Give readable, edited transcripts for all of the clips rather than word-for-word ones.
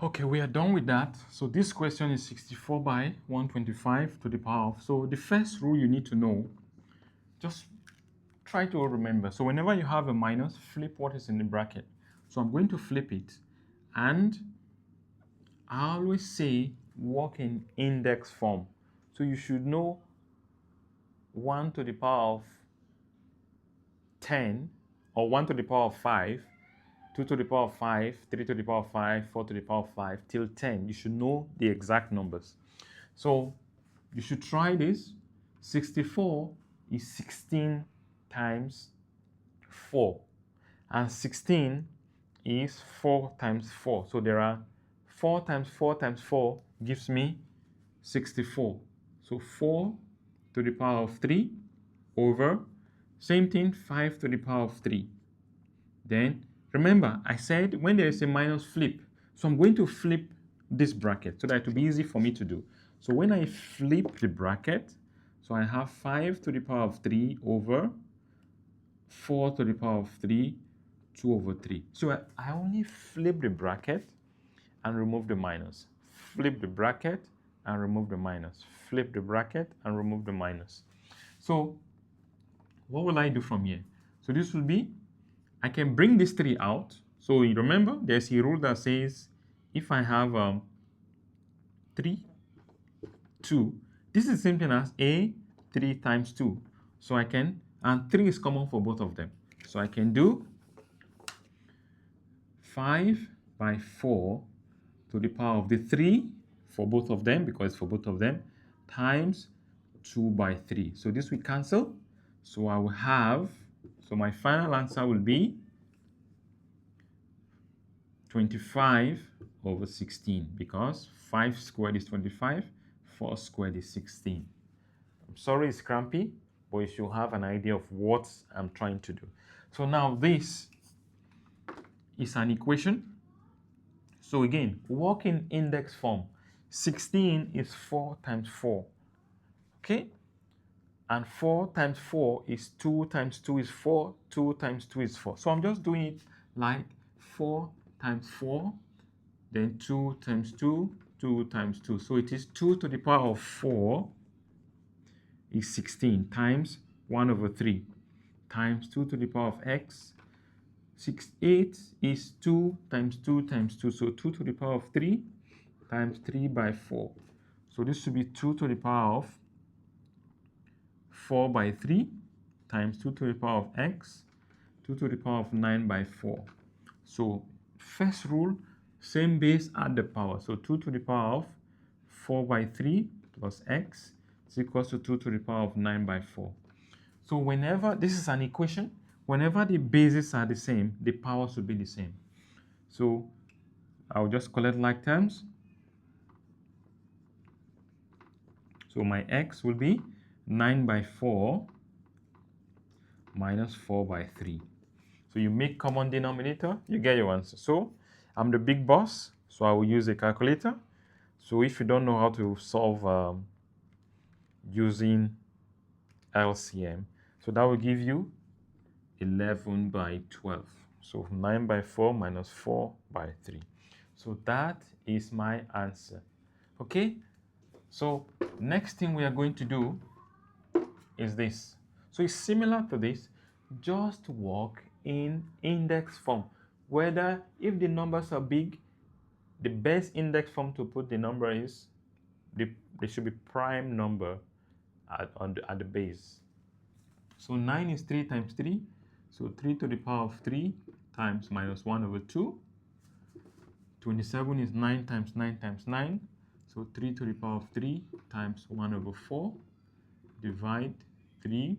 Okay, we are done with that. So this question is 64 by 125 to the power of. So the first rule you need to know, just try to remember. So whenever you have a minus, flip what is in the bracket. So I'm going to flip it. And I always say work in index form. So you should know 1 to the power of 10 or 1 to the power of 5, 2 to the power of 5, 3 to the power of 5, 4 to the power of 5, till 10. You should know the exact numbers. So you should try this. 64 is 16 times 4. And 16 is 4 times 4. So there are 4 times 4 times 4 gives me 64. So 4 to the power of 3 over, same thing, 5 to the power of 3. Then remember, I said when there is a minus, flip. So I'm going to flip this bracket so that it will be easy for me to do. So when I flip the bracket, so I have 5 to the power of 3 over 4 to the power of 3, 2 over 3. So I only flip the bracket and remove the minus. Flip the bracket and remove the minus. Flip the bracket and remove the minus. So what will I do from here? So this will be, I can bring this 3 out. So you remember, there's a rule that says if I have 3, 2, this is the same thing as a 3 times 2. So I can, and 3 is common for both of them. So I can do 5 by 4 to the power of the 3 for both of them, because for both of them, times 2 by 3. So this will cancel. So I will have, so my final answer will be 25 over 16, because 5 squared is 25, 4 squared is 16. I'm sorry it's crampy, but you should have an idea of what I'm trying to do. So now this is an equation. So again, work in index form. 16 is 4 times 4. Okay? And 4 times 4 is 2 times 2 is 4. 2 times 2 is 4. So I'm just doing it like 4 times 4, then 2 times 2, 2 times 2. So it is 2 to the power of 4 is 16 times 1 over 3 times 2 to the power of x. 8 is 2 times 2 times 2. So 2 to the power of 3 times 3 by 4. So this should be 2 to the power of 4 by 3 times 2 to the power of x, 2 to the power of 9 by 4. So first rule, same base, add the power. So 2 to the power of 4 by 3 plus x is equals to 2 to the power of 9 by 4. So whenever, this is an equation, whenever the bases are the same, the powers will be the same. So I'll just collect like terms. So my x will be 9 by 4 minus 4 by 3. So you make common denominator, you get your answer. So I'm the big boss, so I will use a calculator. So if you don't know how to solve using LCM, so that will give you 11 by 12. So 9 by 4 minus 4 by 3. So that is my answer. Okay, so next thing we are going to do is this. So it's similar to this, just work in index form. Whether if the numbers are big, the best index form to put the number is, there should be prime number at the base. So 9 is 3 times 3. So 3 to the power of 3 times minus 1 over 2. 27 is 9 times 9 times 9. So 3 to the power of 3 times 1 over 4. Divide 3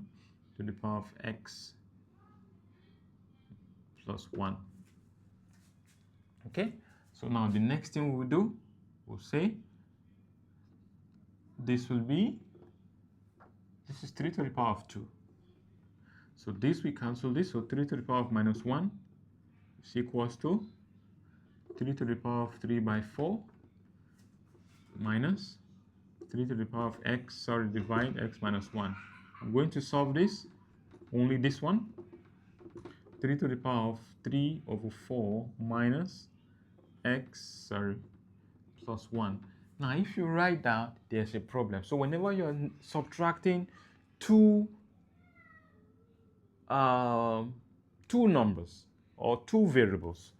to the power of x plus 1. Okay, so now the next thing we will do, we'll say this will be, this is 3 to the power of 2. So this we cancel this, so 3 to the power of minus 1 is equals to 3 to the power of 3 by 4 minus 3 to the power of x, sorry, divide x minus 1. I'm going to solve this, only this one. 3 to the power of 3 over 4 minus x, sorry, plus 1. Now, if you write that, there's a problem. So whenever you're subtracting two numbers or two variables,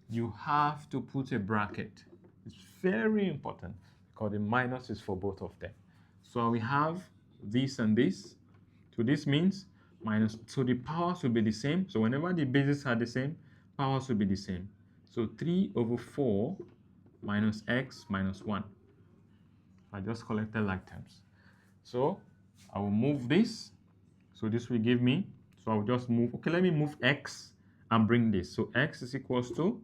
you have to put a bracket. It's very important because the minus is for both of them. So we have this and this. So this means minus, so the powers will be the same. So whenever the bases are the same, powers will be the same. So 3 over 4 minus x minus 1. I just collected like terms. So I will move this. So this will give me, so I will just move, okay, let me move x and bring this. So x is equals to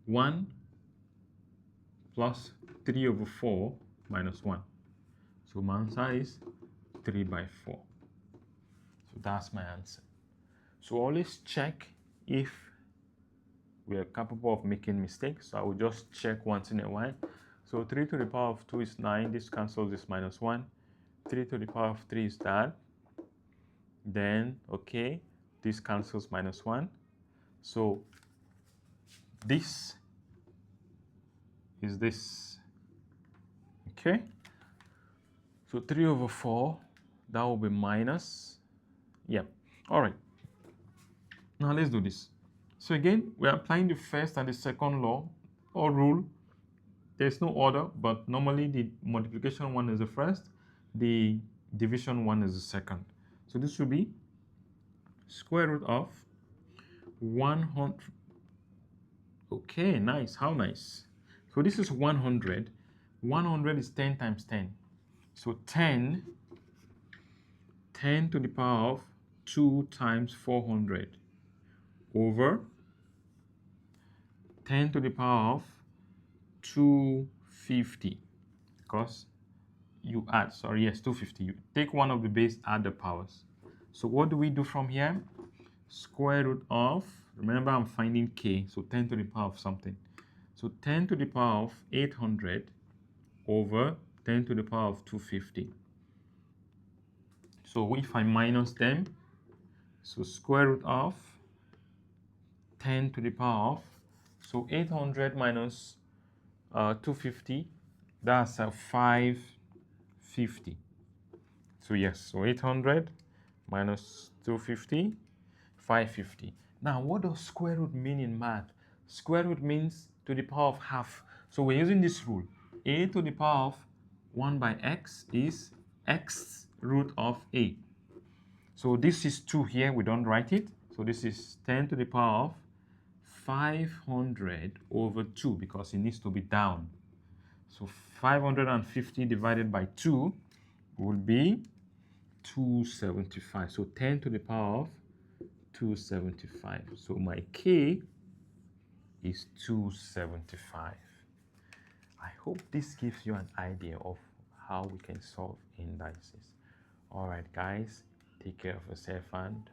1 plus 3 over 4 minus 1. So my answer is 3 by 4. So that's my answer. So always check if we are capable of making mistakes. So I will just check once in a while. So 3 to the power of 2 is 9. This cancels this minus 1. 3 to the power of 3 is that. Then, okay, this cancels minus 1. So this is this. Okay. So 3 over 4, that will be minus. Yeah. All right. Now let's do this. So again, we're applying the first and the second law or rule. There's no order, but normally the multiplication one is the first, the division one is the second. So this will be square root of 100. Okay, nice. How nice. So this is 100. 100 is 10 times 10. So 10 to the power of 2 times 400 over 10 to the power of 250, because you add, sorry, yes, 250. You take one of the base, add the powers. So what do we do from here? Square root of, remember I'm finding k, so 10 to the power of something. So 10 to the power of 800 over 10 to the power of 250. So if I minus them, so square root of 10 to the power of, so 800 minus 250, that's 550. So yes, so 800 minus 250, 550. Now, what does square root mean in math? Square root means to the power of half. So we're using this rule. A to the power of 1 by x is x root of a. So this is 2 here, we don't write it. So this is 10 to the power of 500 over 2 because it needs to be down. So 550 divided by 2 will be 275. So 10 to the power of 275. So my k is 275. I hope this gives you an idea of how we can solve indices. All right, guys, take care of yourself and